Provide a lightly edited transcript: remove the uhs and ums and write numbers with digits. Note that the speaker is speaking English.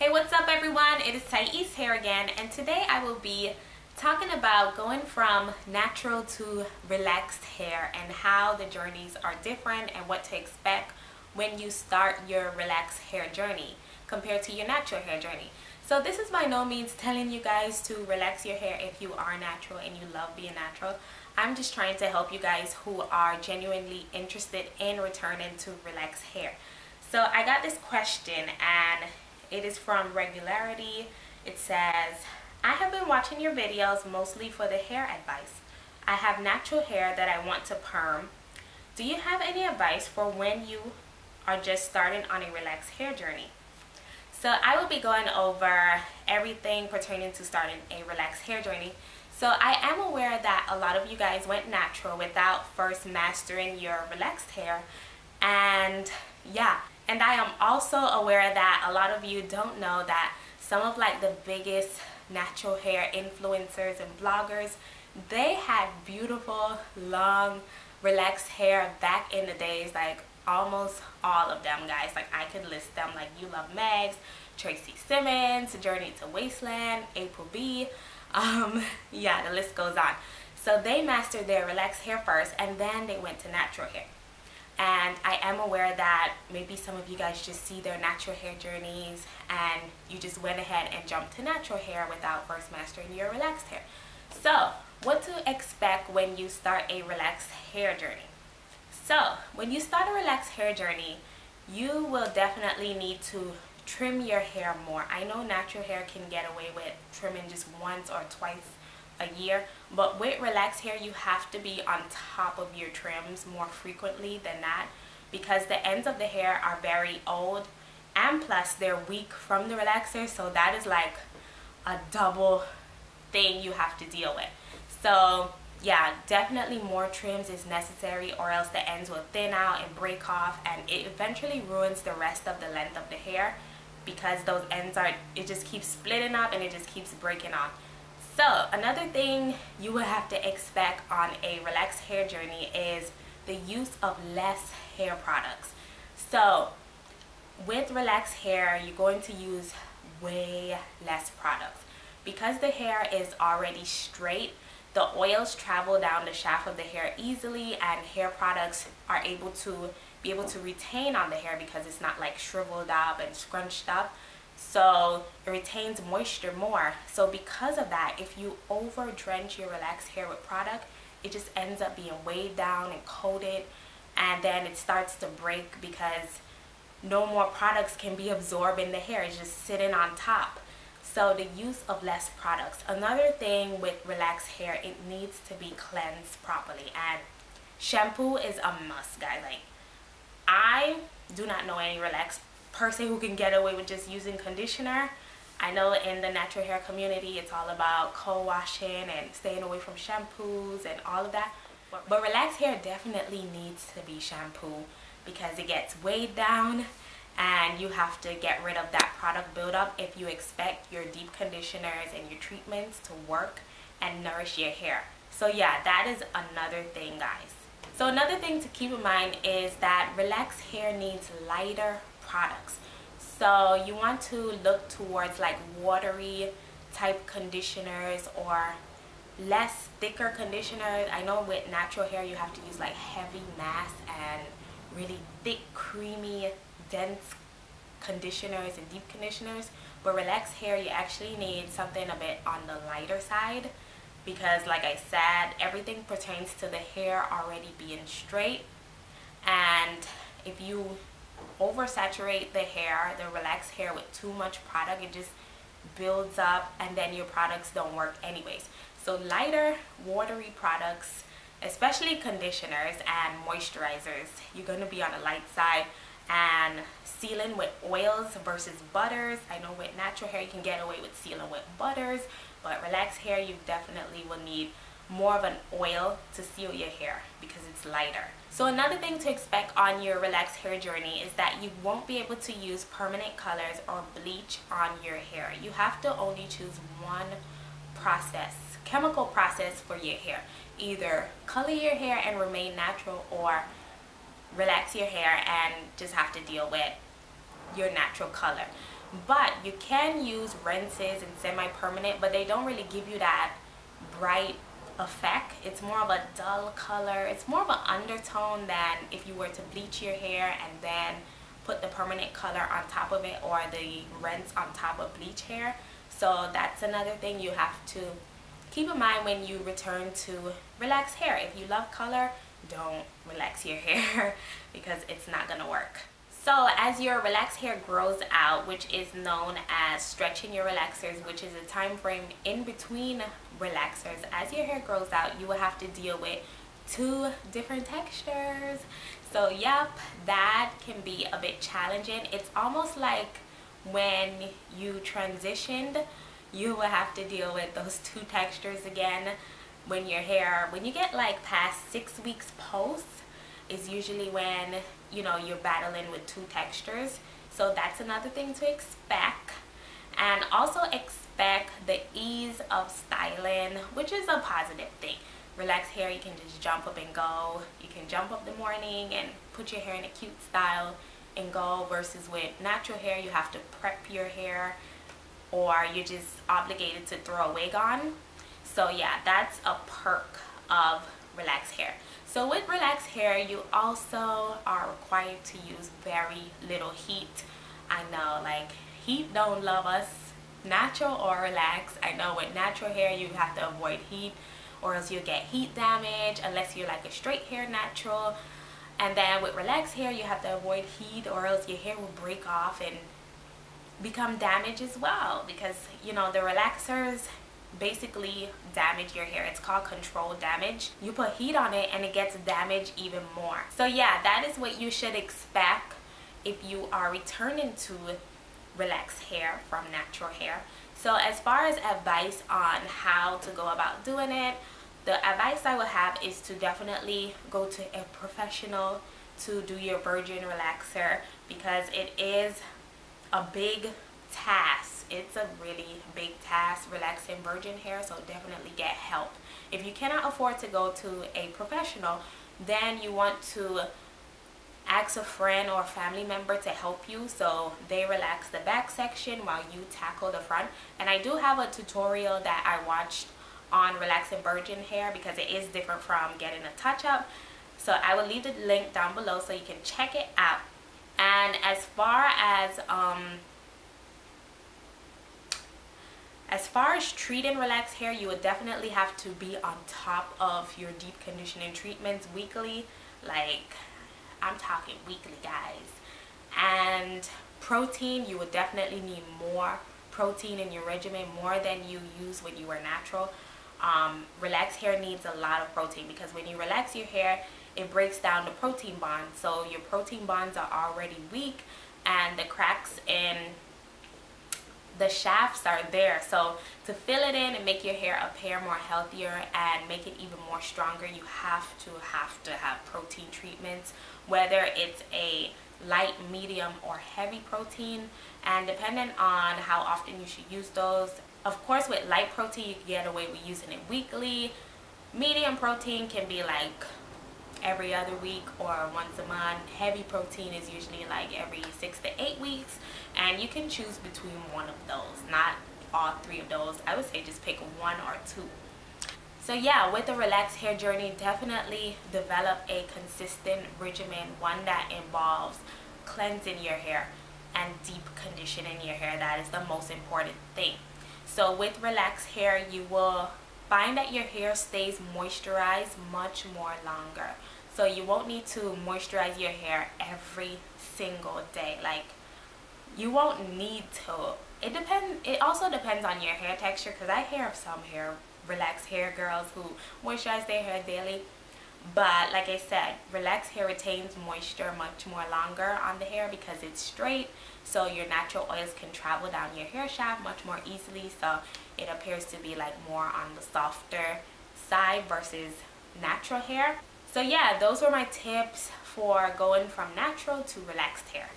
Hey, what's up everyone? It is Thais here again, and today I will be talking about going from natural to relaxed hair and how the journeys are different and what to expect when you start your relaxed hair journey compared to your natural hair journey. So this is by no means telling you guys to relax your hair if you are natural and you love being natural. I'm just trying to help you guys who are genuinely interested in returning to relaxed hair. So I got this question and it is from Regularity. It says, I have been watching your videos mostly for the hair advice. I have natural hair that I want to perm. Do you have any advice for when you are just starting on a relaxed hair journey? So I will be going over everything pertaining to starting a relaxed hair journey. So I am aware that a lot of you guys went natural without first mastering your relaxed hair. And yeah, and I am also aware that a lot of you don't know that some of like the biggest natural hair influencers and bloggers, they had beautiful, long, relaxed hair back in the days, like almost all of them, guys. Like I could list them, like You Love Megs, Tracy Simmons, Journey to Wasteland, April B. Yeah, the list goes on. So they mastered their relaxed hair first and then they went to natural hair. And I am aware that maybe some of you guys just see their natural hair journeys and you just went ahead and jumped to natural hair without first mastering your relaxed hair. So what to expect when you start a relaxed hair journey? So when you start a relaxed hair journey, you will definitely need to trim your hair more. I know natural hair can get away with trimming just once or twice a year, but with relaxed hair you have to be on top of your trims more frequently than that, because the ends of the hair are very old and plus they're weak from the relaxer, so that is like a double thing you have to deal with. So yeah, definitely more trims is necessary, or else the ends will thin out and break off and it eventually ruins the rest of the length of the hair, because those ends are, it just keeps splitting up and it just keeps breaking off. So another thing you will have to expect on a relaxed hair journey is the use of less hair products. So with relaxed hair, you're going to use way less products. Because the hair is already straight, the oils travel down the shaft of the hair easily and hair products are able to retain on the hair because it's not like shriveled up and scrunched up. So it retains moisture more. So because of that, if you over drench your relaxed hair with product, it just ends up being weighed down and coated, and then it starts to break because no more products can be absorbed in the hair. It's just sitting on top. So the use of less products. Another thing with relaxed hair, it needs to be cleansed properly, and shampoo is a must, guys. Like I do not know any relaxed person who can get away with just using conditioner. I know in the natural hair community it's all about co-washing and staying away from shampoos and all of that, but relaxed hair definitely needs to be shampoo because it gets weighed down and you have to get rid of that product buildup if you expect your deep conditioners and your treatments to work and nourish your hair. So yeah, that is another thing, guys. So another thing to keep in mind is that relaxed hair needs lighter products. So you want to look towards like watery type conditioners or less thicker conditioners. I know with natural hair you have to use like heavy mass and really thick, creamy, dense conditioners and deep conditioners, but relaxed hair you actually need something a bit on the lighter side, because like I said, everything pertains to the hair already being straight, and if you oversaturate the hair, the relaxed hair, with too much product, it just builds up and then your products don't work anyways. So lighter, watery products, especially conditioners and moisturizers, you're going to be on the light side, and sealing with oils versus butters. I know with natural hair you can get away with sealing with butters, but relaxed hair you definitely will need more of an oil to seal your hair because it's lighter. So another thing to expect on your relaxed hair journey is that you won't be able to use permanent colors or bleach on your hair. You have to only choose one process, chemical process for your hair. Either color your hair and remain natural, or relax your hair and just have to deal with your natural color. But you can use rinses and semi-permanent, but they don't really give you that bright effect. It's more of a dull color. It's more of an undertone than if you were to bleach your hair and then put the permanent color on top of it, or the rinse on top of bleach hair. So that's another thing you have to keep in mind when you return to relaxed hair. If you love color, don't relax your hair because it's not gonna work. So as your relaxed hair grows out, which is known as stretching your relaxers, which is a time frame in between relaxers, as your hair grows out, you will have to deal with 2 different textures. So yep, that can be a bit challenging. It's almost like when you transitioned, you will have to deal with those 2 textures again. When you get like past 6 weeks post is usually when, you know, you're battling with 2 textures. So that's another thing to expect. And also expect the ease of styling, which is a positive thing. Relaxed hair, you can just jump up and go. You can jump up the morning and put your hair in a cute style and go, versus with natural hair, you have to prep your hair, or you're just obligated to throw a wig on. So yeah, that's a perk of relaxed hair. So with relaxed hair, you also are required to use very little heat. I know, like, heat don't love us, natural or relaxed. I know with natural hair, you have to avoid heat, or else you'll get heat damage unless you're like a straight hair natural. And then with relaxed hair, you have to avoid heat, or else your hair will break off and become damaged as well, because, you know, the relaxers basically damage your hair. It's called controlled damage. You put heat on it and it gets damaged even more. So yeah, that is what you should expect if you are returning to relaxed hair from natural hair. So as far as advice on how to go about doing it, the advice I would have is to definitely go to a professional to do your virgin relaxer, because it is a big task. It's a really big task relaxing virgin hair, so definitely get help. If you cannot afford to go to a professional, then you want to ask a friend or family member to help you, so they relax the back section while you tackle the front. And I do have a tutorial that I watched on relaxing virgin hair, because it is different from getting a touch-up. So I will leave the link down below so you can check it out. And as far as treating relaxed hair, you would definitely have to be on top of your deep conditioning treatments weekly. Like, I'm talking weekly, guys. And protein, you would definitely need more protein in your regimen, more than you use when you were natural. Relaxed hair needs a lot of protein, because when you relax your hair, it breaks down the protein bonds. So your protein bonds are already weak, and the cracks in the shafts are there. So to fill it in and make your hair appear more healthier and make it even more stronger, you have to have protein treatments, whether it's a light, medium, or heavy protein. And depending on how often you should use those, of course with light protein you can get away with using it weekly. Medium protein can be like every other week or once a month. Heavy protein is usually like every 6 to 8 weeks, and you can choose between one of those, not all 3 of those. I would say just pick 1 or 2. So yeah, with the relaxed hair journey, definitely develop a consistent regimen, one that involves cleansing your hair and deep conditioning your hair. That is the most important thing. So with relaxed hair, you will find that your hair stays moisturized much more longer. So you won't need to moisturize your hair every single day. Like, you won't need to. It also depends on your hair texture, because I hear of some relaxed hair girls who moisturize their hair daily. But like I said, relaxed hair retains moisture much more longer on the hair because it's straight, so your natural oils can travel down your hair shaft much more easily, so it appears to be like more on the softer side versus natural hair. So yeah, those were my tips for going from natural to relaxed hair.